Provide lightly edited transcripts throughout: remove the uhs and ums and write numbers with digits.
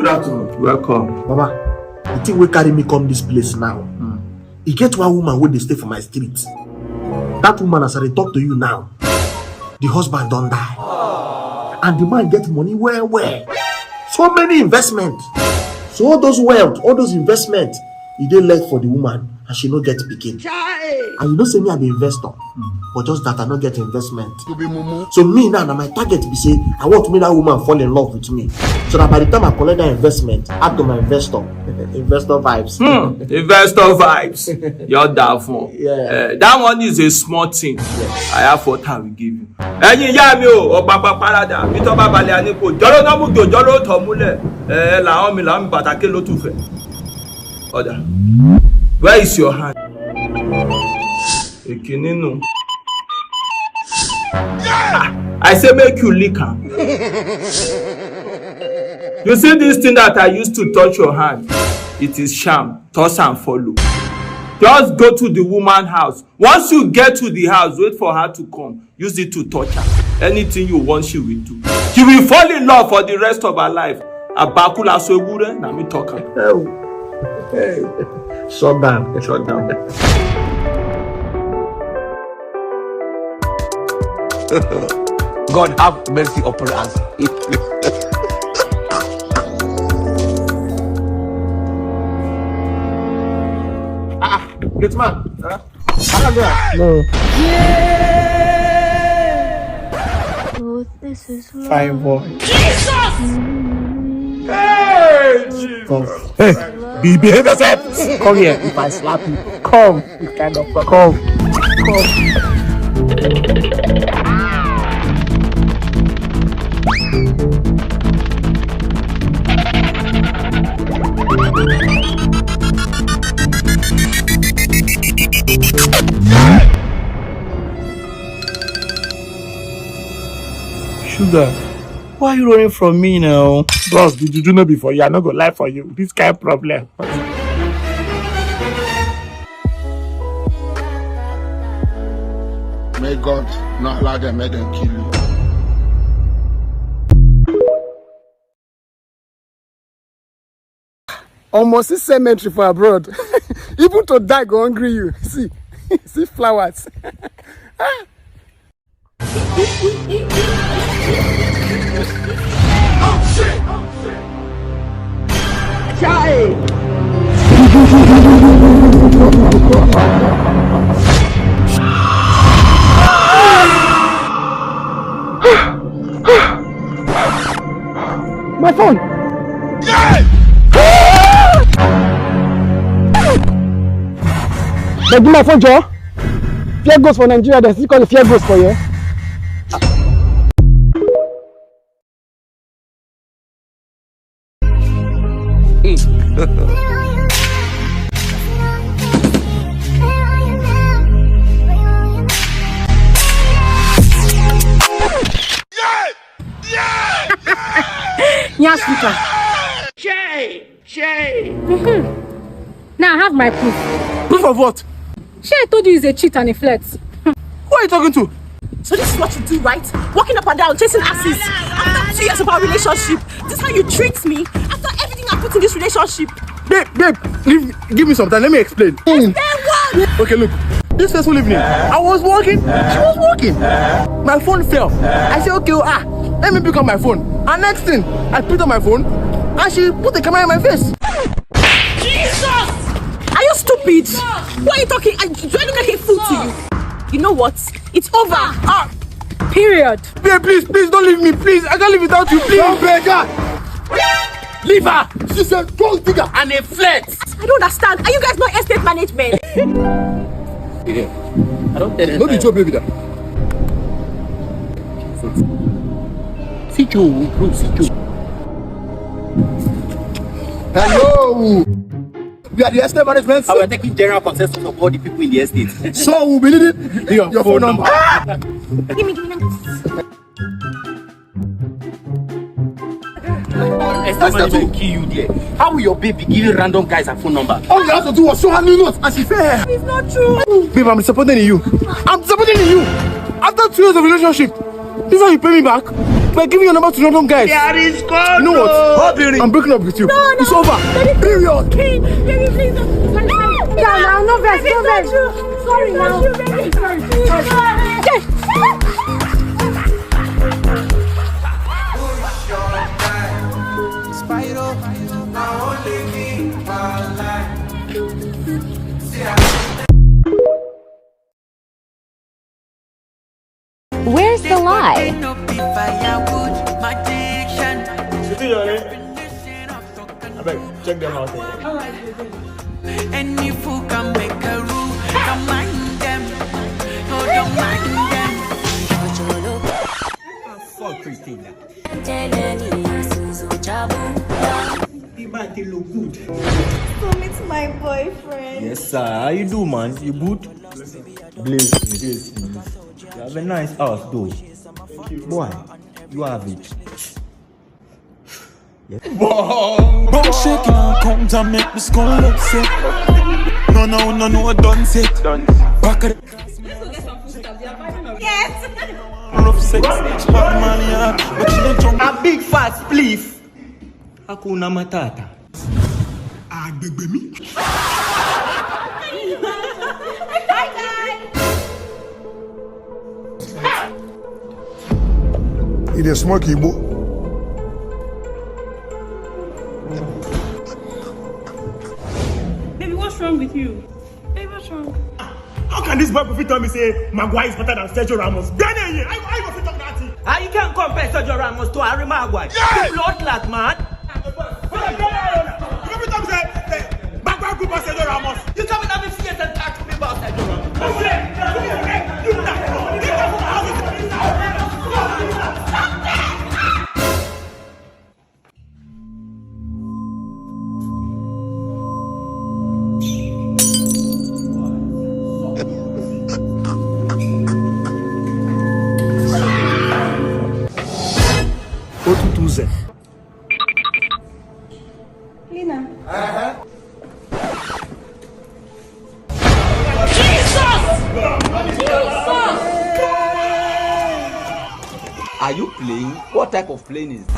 Good afternoon. Welcome. Baba, the thing will carry me come this place now. You get one woman where they stay for my street. That woman, as I talk to you now, the husband don't die. And the man get money where? So many investments. So all those wealth, all those investments, he dey left for the woman and she no get pikin. And you know say me I be investor, but just that I no get investment. So me now my target be say I want to make that woman fall in love with me. So that by the time I collect that investment, add to my investor vibes. Investor vibes. You're down for. Yeah. That one is a small thing. Yes. I have what I will give you. Ẹ̀yin ìyá mi o, Papa Parada, mi tó bá balẹ̀ àníkò, jọ́rọ́ náà mú jọ́rọ́ tó múlẹ̀. Làwọn mi pàtàkì ló tún fẹ́. Order. Where is your hand? Ekininu. I say make you lick her. You see this thing that I used to touch your hand? It is sham. Toss and follow. Just go to the woman's house. Once you get to the house, wait for her to come. Use it to touch her. Anything you want, she will do. She will fall in love for the rest of her life. Abakula swegure na me talk am. Hey. Shut down. Shut down. God have mercy upon us. Good man. No. Oh, this is love. Fine boy. Jesus! Hey, Jesus. Hey, behave yourself. Come here. If I slap you, come. You kind of come. Sugar, why are you running from me now? Bros, did you know before? You are not gonna lie for you. This kind of problem. May God not allow them, make them kill you. Almost see cemetery for abroad. Even to die go hungry you. See flowers. My phone! They give my phone, Joe. Fear goes for Nigeria, they still call it fear goes for you. Yes, Peter. Shay! Now I have my proof. Proof of what? Shay, I told you he's a cheat and a flirt. Who are you talking to? So this is what you do, right? Walking up and down, chasing asses. After 2 years of our relationship, this is how you treat me? After everything I put in this relationship? Babe, give me some time, let me explain. Explain what? Okay, look. This first evening, I was walking, she was walking. My phone fell. I said, okay, let me pick up my phone. And next thing, I picked up my phone, and she put the camera in my face. Jesus! Are you stupid? Why are you talking? Do I look like a fool to you? You know what? It's over. Period. Babe, please don't leave me, please. I can't live without you, please. Don't beg her! Leave her! She's a gold digger and a flirt. I don't understand. Are you guys not estate management? I don't tell you. No, the job, baby. See you, bro. See you. Hello! We are the estate management. I will taking general consensus of all the people in the estate. So we'll be needing your phone number. Give me number. Estate management kill you there. How will your baby give you random guys a phone number? All you have to do was show her new notes and she fair. It's not true. Babe, I'm disappointed in you. I'm disappointed in you. After 2 years of relationship, this is how you pay me back. By giving your number to random guys. There is God. You know what? I'm breaking up with you. No. It's over. Period. Baby, please don't. Sorry. No, no vex. Sorry now. Where's the lie? Check them out. And if you can make a rule, don't mind them. No, don't mind them. Fuck Christina. You look good. So meet my boyfriend. Yes, sir. How you do, man? You good? Bless me. You have a nice house, though. Boy, you have it. Bum shaking and comes and make me skull upset. No, done set. Back at Yes. rough sex. Bad man, yeah. But she don't jump. A big fat spliff. Hakuna Matata. Baby me. Hi guys. It is smoky, boy. Baby, what's wrong with you? Baby, what's wrong? How can this boy profit tell me say Maguire is better than Sergio Ramos? Daniel, I go fit talk that thing. You can't compare Sergio Ramos to Harry Maguire. You blood clot, man. You can't tell me say Maguire good for Sergio Ramos. You can't tell me face and talk to me about Sergio Ramos. Lina. Are you playing? What type of playing is this?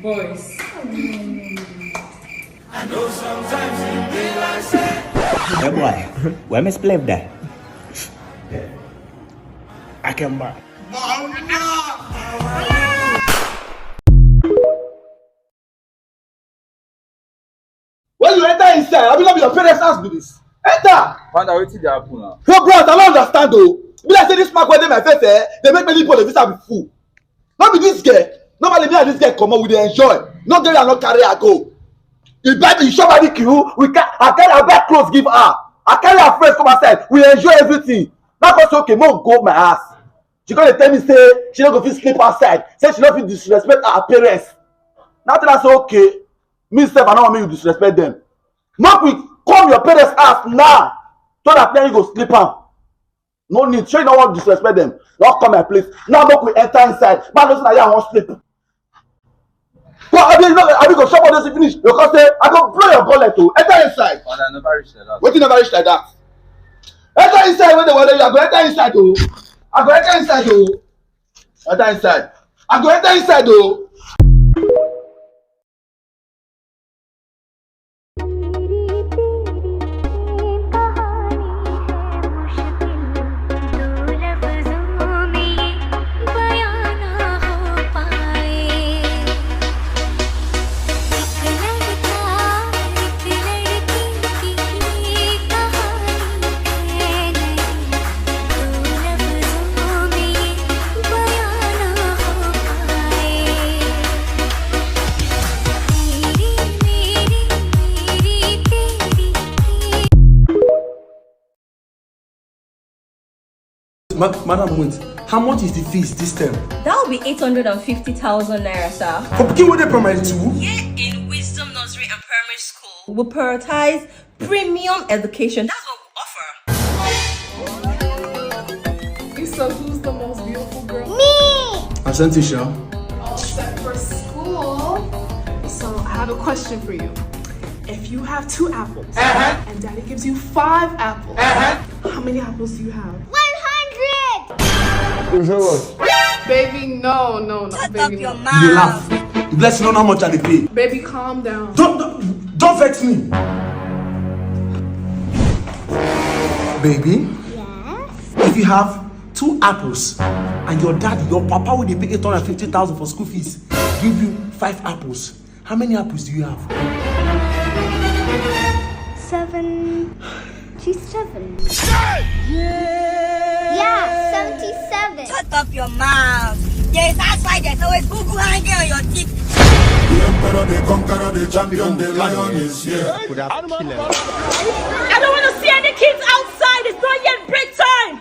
Boys. I know sometimes you realize that. Hey boy, where my slave there? I came back. When you enter inside, I will not be your parents' house with this. Enter! Father, what did happen now? No, bros, I don't understand though. Be like say this mark when they my face, they make many people the visa be full. Not be this girl. Normally me and this girl come on, we dey enjoy. Not get her, not carry her go. You buy the shop at the queue, I carry her back clothes, give her. I carry her friends come outside, we enjoy everything. Now cause okay, mo go my ass. She gonna tell me say she don't go fit sleep outside. Say she don't fit disrespect her parents. Now tell her say okay, me sef I don't want me to disrespect them. Not we come your parents' house now, so that then you go sleep am. No need, sure you don't want to disrespect them. Don't come my place. Now make we enter inside. Man, listen, I want sleep. Well, I mean, go shop all this finish. Because say I go blow your bullet to enter inside. Father, I never reached like that. What you never reach like that? Enter inside when they were there. I go enter inside though. I go enter inside though. Enter inside. I go enter inside though. Madam, wait. How much is the fees this term? That will be 850,000 naira, sir. For picking with the primary school? Here in Wisdom Nursery and Primary School, we prioritize premium education. That's what we offer. So who's the most beautiful girl? Me! Asantisha. All set for school. So I have a question for you. If you have 2 apples and daddy gives you 5 apples, how many apples do you have? 100! You say what? Baby, no. Shut Baby, up your no. mouth. You laugh. You bless you know how much I dey pay. Baby, calm down. Don't vex me. Baby. Yes. If you have 2 apples and your papa will pay 850,000 for school fees, give you 5 apples. How many apples do you have? 77. Yeah, 77. Shut up your mouth. Yes, that's why there's always Google hanging on your teeth. The emperor, the conqueror, the champion, the lion is here. I don't want to see any kids outside. It's not yet break time.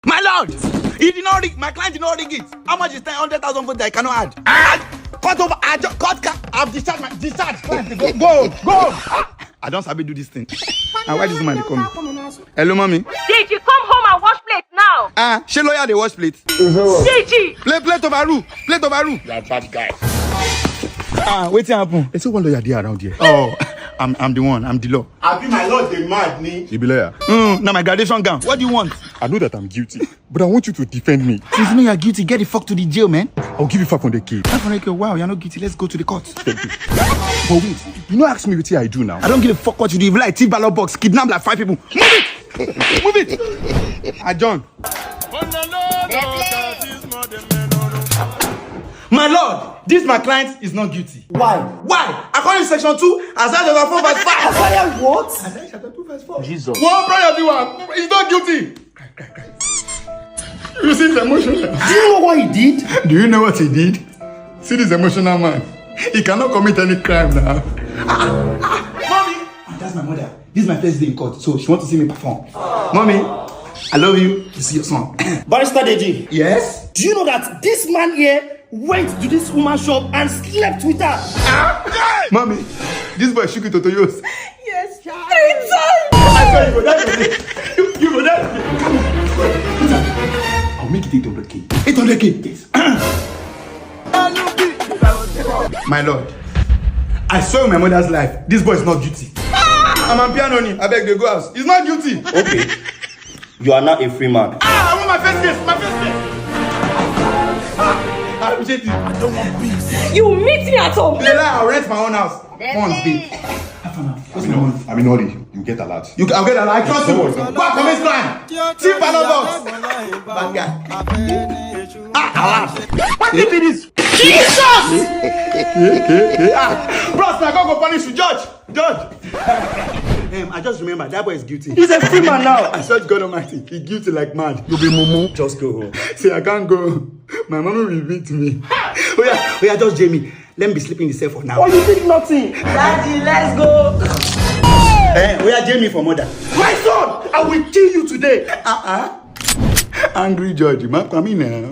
My lord, he did not rig. My client did not rig it. How much is 100,000 for that I cannot add? Cut over. I've discharged my discharge. Go. I don't sabi do this thing. And why this man dey come? Hello, mommy. Did you come home and wash plates now? She lawyer dey wash plate. Gigi. Plate overrule. Plate overrule. You are bad guy. Wetin happen? They say one lawyer there around here. Oh, I'm the one. I'm the law. I be my lord, the mad me. You be lawyer. Now my graduation gown. What do you want? I know that I'm guilty, but I want you to defend me. Since you know you're guilty, get the fuck to the jail, man. I'll give you 500k. 500k. Wow, you're not guilty. Let's go to the court. Thank you. But wait, you know, ask me what I do now. I don't give a fuck what you do. If you like T-ballot box, kidnap like 5 people. Move it! Move it! John. My lord, this my client is not guilty. Why? According to section 2, Isaiah chapter 4 verse 5. Isaiah what? Isaiah chapter 2 verse 4. Jesus. One brother, the one. He's not guilty. You see the emotional. Do you know what he did? Do you know what he did? See this emotional man. He cannot commit any crime now. Mommy! That's my mother. This is my first day in court, so she wants to see me perform. Mommy, I love you. You see your son. Barrister Deji. Yes? Do you know that this man here went to this woman's shop and slept with her? Mommy, this boy shook it to yours. Yes, 3 times. I tell you, go that you go that. I'll make it 800k. 800k? Yes. My lord, I swear on my mother's life, this boy is not guilty. I'm a piano. I beg the go house. He's not guilty. Okay. You are now a free man. I want my first case. I appreciate you. I don't want peace. You will meet me at home. Lela, I'll rent my own house. Once, babe. I'm in hurry. You get a lot. I'll get a lot. I trust you. Go and commit crime. Team box. Bad guy. What did you this? Jesus! Bros, I can't go punish you. Judge. I just remember that boy is guilty. He's a free man now. I swear to God Almighty, he's guilty like mad. You be mumu. Just go home. See, I can't go. My mama will beat me. Oh yeah, just Jamie. Let me be sleeping in the cell for now. Oh, you think nothing? Daddy, let's go. We are Jamie for mother. My son, I will kill you today. Angry judge, man, come in now.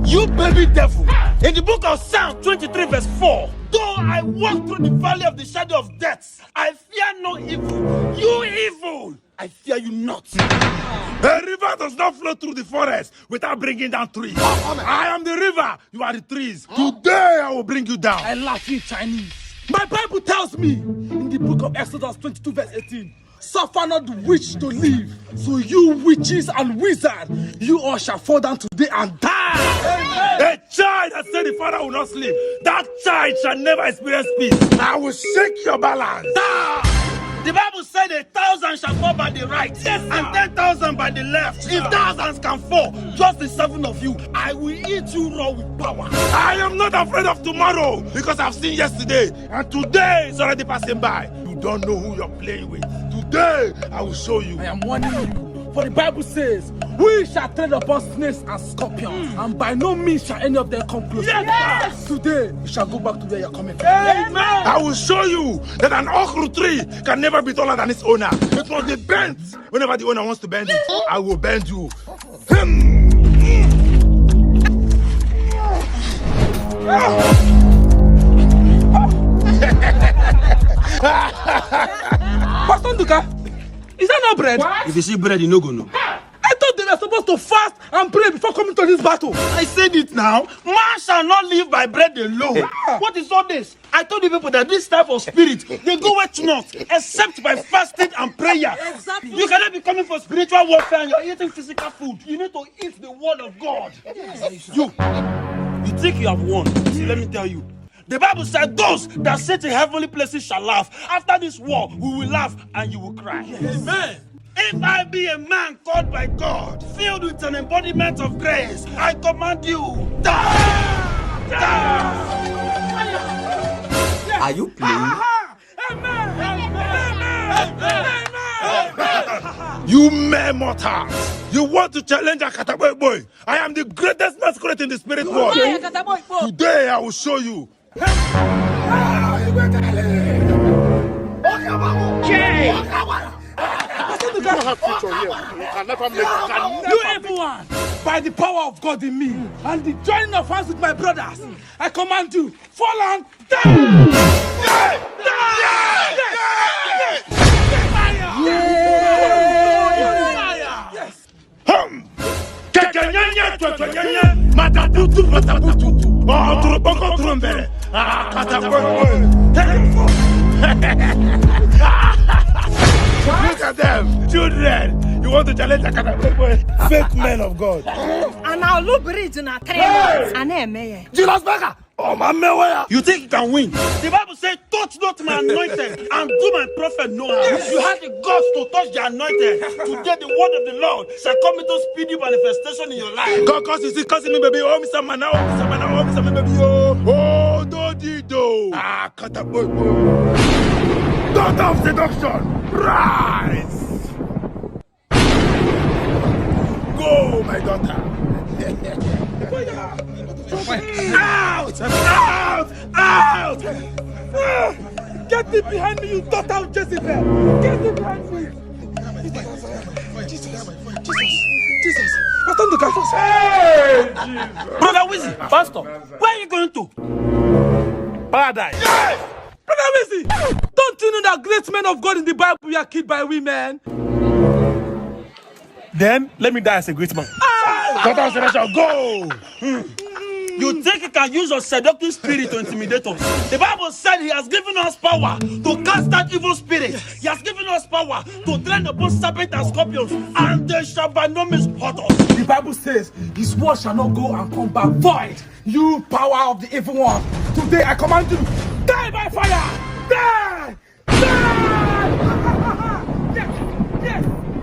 You baby devil. In the book of Psalm 23 verse 4, though I walk through the valley of the shadow of death, I fear no evil. You evil, I fear you not. A river does not flow through the forest without bringing down trees. I am the river, you are the trees. Today I will bring you down. I laugh in Chinese. My Bible tells me in the book of Exodus 22 verse 18, suffer not the witch to live. So you witches and wizards, you all shall fall down today and die. Amen. A child that said the father will not sleep, that child shall never experience peace. I will shake your balance. The Bible said 1,000 shall fall by the right, yes, and 10,000 by the left. If thousands can fall, just the 7 of you, I will eat you raw with power. I am not afraid of tomorrow because I've seen yesterday, and today is already passing by. You don't know who you're playing with. Today, I will show you. I am warning you. For the Bible says, we shall tread upon snakes and scorpions, and by no means shall any of them come close. Yes. Today, you shall go back to where you're coming from. Amen. I will show you that an okra tree can never be taller than its owner. It must be bent whenever the owner wants to bend it. I will bend you. Asanduka, is that not bread? What? If you see bread, you no go no. I thought they were supposed to fast and pray before coming to this battle. I said it now. Man shall not live by bread alone. What is all this? I told you people that this type of spirit, they go where to not, except by fasting and prayer. Exactly. You cannot be coming for spiritual warfare and you're eating physical food. You need to eat the word of God. You think you have won. See, let me tell you. The Bible said those that sit in heavenly places shall laugh. After this war, we will laugh and you will cry. Amen. If I be a man called by God, filled with an embodiment of grace, I command you, die! Are you playing? You mere mortals! You want to challenge a Kataboy boy? I am the greatest masquerade in the spirit world. Today I will show you. You everyone, by the power of God in me and the joining of hands with my brothers, I command you, fall and die! Look at them, children. You want to challenge a boy? Fake men of God. And I'll look bridge in a 3 months. And then, man. Jesus Beggar! Oh, my man, you think you can win? The Bible says, touch not my anointed and do my prophet no harm. You have the guts to touch the anointed. Today, the word of the Lord shall come into speedy manifestation in your life. God, cause you see, cussing me, baby. Oh, Mr. Mana, oh, Mr. Mana, oh, Mr. Mana, baby. Oh, do dido. Ah, cut a boy. Daughter of seduction, rise. Go, my daughter. Out! Out! Out! Get it behind me, you daughter of Jezebel! Get it behind me! Jesus! Asanduka! Hey! Brother Wizzy! Pastor! Where are you going to? Paradise! Yes! Brother Wizzy! Don't you know that great men of God in the Bible were killed by women? Then, let me die as a great man. Daughter of seduction, go! You think you can use your seductive spirit to intimidate us? The Bible said he has given us power to cast out evil spirits. He has given us power to tread upon serpents and scorpions, and they shall by no means hurt us. The Bible says his word shall not go and come back void. You power of the evil one, today I command you, die by fire! Die! Die!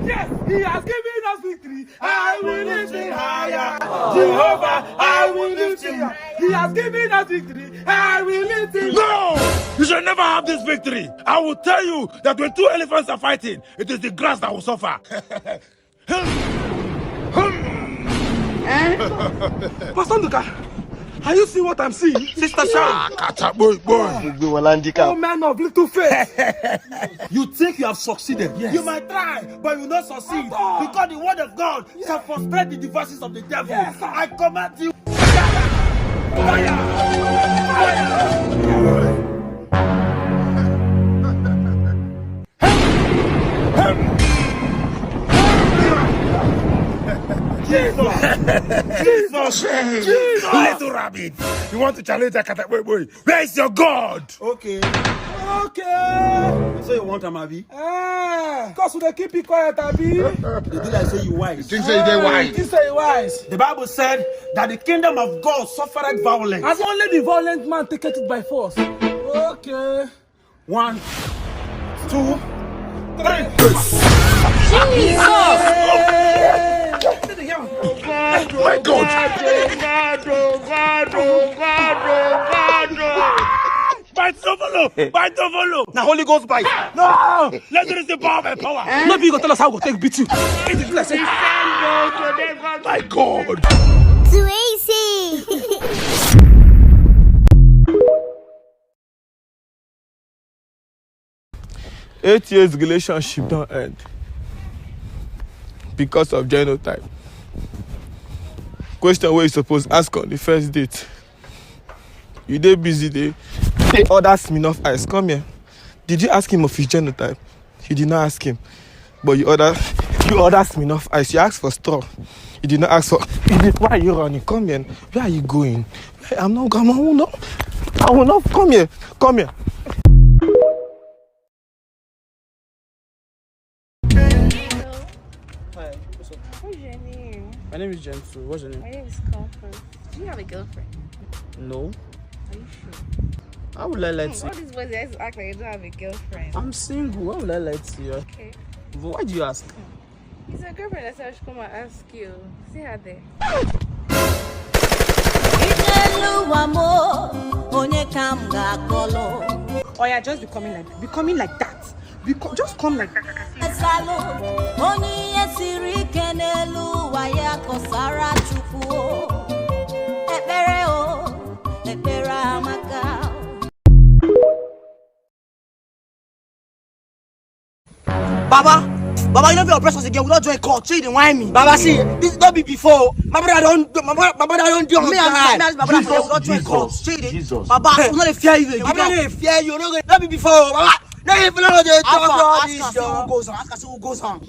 Yes, he has given us victory. I will lift him higher. Jehovah, I will lift him. He has given us victory. I will lift him. No! You shall never have this victory. I will tell you that when two elephants are fighting, it is the grass that will suffer. Asanduka, are you seeing what I'm seeing? Sister Sharon. Oh, man of little faith. You think you have succeeded? Yes. You might try, but you will not succeed. Because the word of God shall frustrate the devices of the devil. Yes, I command you. Jesus! Little rabbit! You want to challenge that cat? Wait. Where is your God? Okay. So you want a Mavi? Because they keep it quiet, Abi. They do like say you wise. You think say they wise? You say wise. The Bible said that the kingdom of God suffered violence. And only the violent man take it by force. Okay. 1, 2, 3. Jesus! My God! Bite the follow! Now Holy Ghost bite! No! Let there is the power by power! Nobody you go tell us how we take beat you. My God! Too easy. 8 years relationship don't end because of genotype. Question where you suppose ask on the first date. You dey busy, they order Smirnoff Ice. Come here. Did you ask him of his genotype? You did not ask him. But you ordered Smirnoff Ice. You asked for straw. You did not ask for... Why are you running? Come here. Where are you going? I will not. Come here. Hi, what's up? What's your name? My name is Gentle. What's your name? My name is Comfort. Do you have a girlfriend? No. Are you sure? How will I lie to you? All these boys guys act like you don't have a girlfriend. I'm single. How will I lie to you? Okay. But why do you ask? It's a girlfriend that said I should come and ask you. See her there. Oh yeah, just becoming like that. Just come like that. Baba, you know if your press again, we don't join court. So you didn't whine me. Baba, see, this don't be before. My brother don't do. Me and my brother don't join court. Jesus. Baba, we not fear you. I'm not fear you. Don't be before. Baba, no, if you know the talk goes on. Ask us who goes on.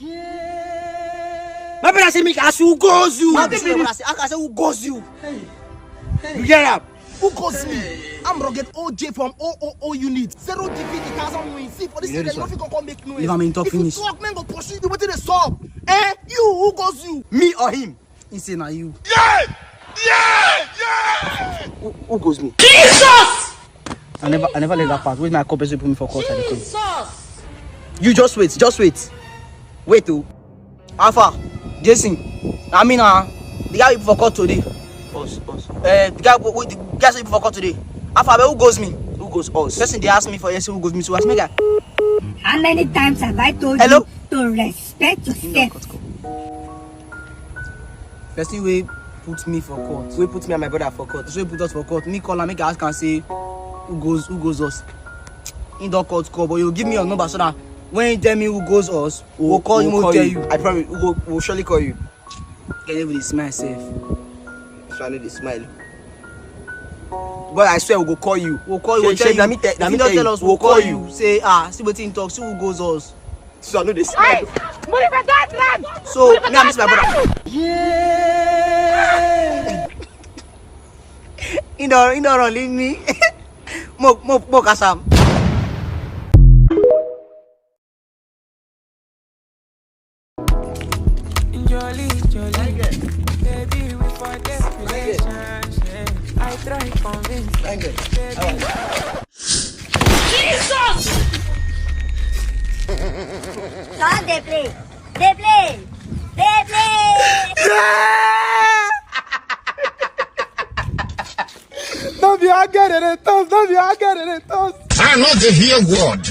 My brother say me ask who goes you. Ask us who goes you. You get up? Who goes me? I'm rugged OJ from OOO unit. 0 defeat, 1,000 wins. See, for this season, you don't come make noise. If I'm in talk finish. If you talk, man, go pursue you. What did they stop? You, who goes you? Me or him? He say, now you. Yeah! Who goes me? Jesus! I never let that pass. Where's my copy? Put me for court. Jesus! You just wait. Wait, too. Alpha, Jason. I mean, the guy for court today. Us. The guy say for court today. Alpha, who goes me? Who goes us? Person they ask me for yes, who goes me? So ask me guy. How many times have I told you to respect yourself? Person we put me for court. We put me and my brother for court. So we put us for court. Me call and make ask and say who goes us. In the court call, but you give me your number so that when you tell me who goes us, we'll call you. We'll tell you. I promise. We'll surely call you. Can everybody smile safe? So I know they smile. But I swear we'll go call you. We'll call you. We'll tell you. If you don't tell us, we'll call you. Say see what in talk. See who goes us. So I know they smile. Hey, move it that land. So me and my brother. Yeah. You don't leave me. Mo kasam. Jolly, baby, we forget relationship. I try convince, baby. Jesus! Stop, they play. Don't be I get it, toss. I not to hear word.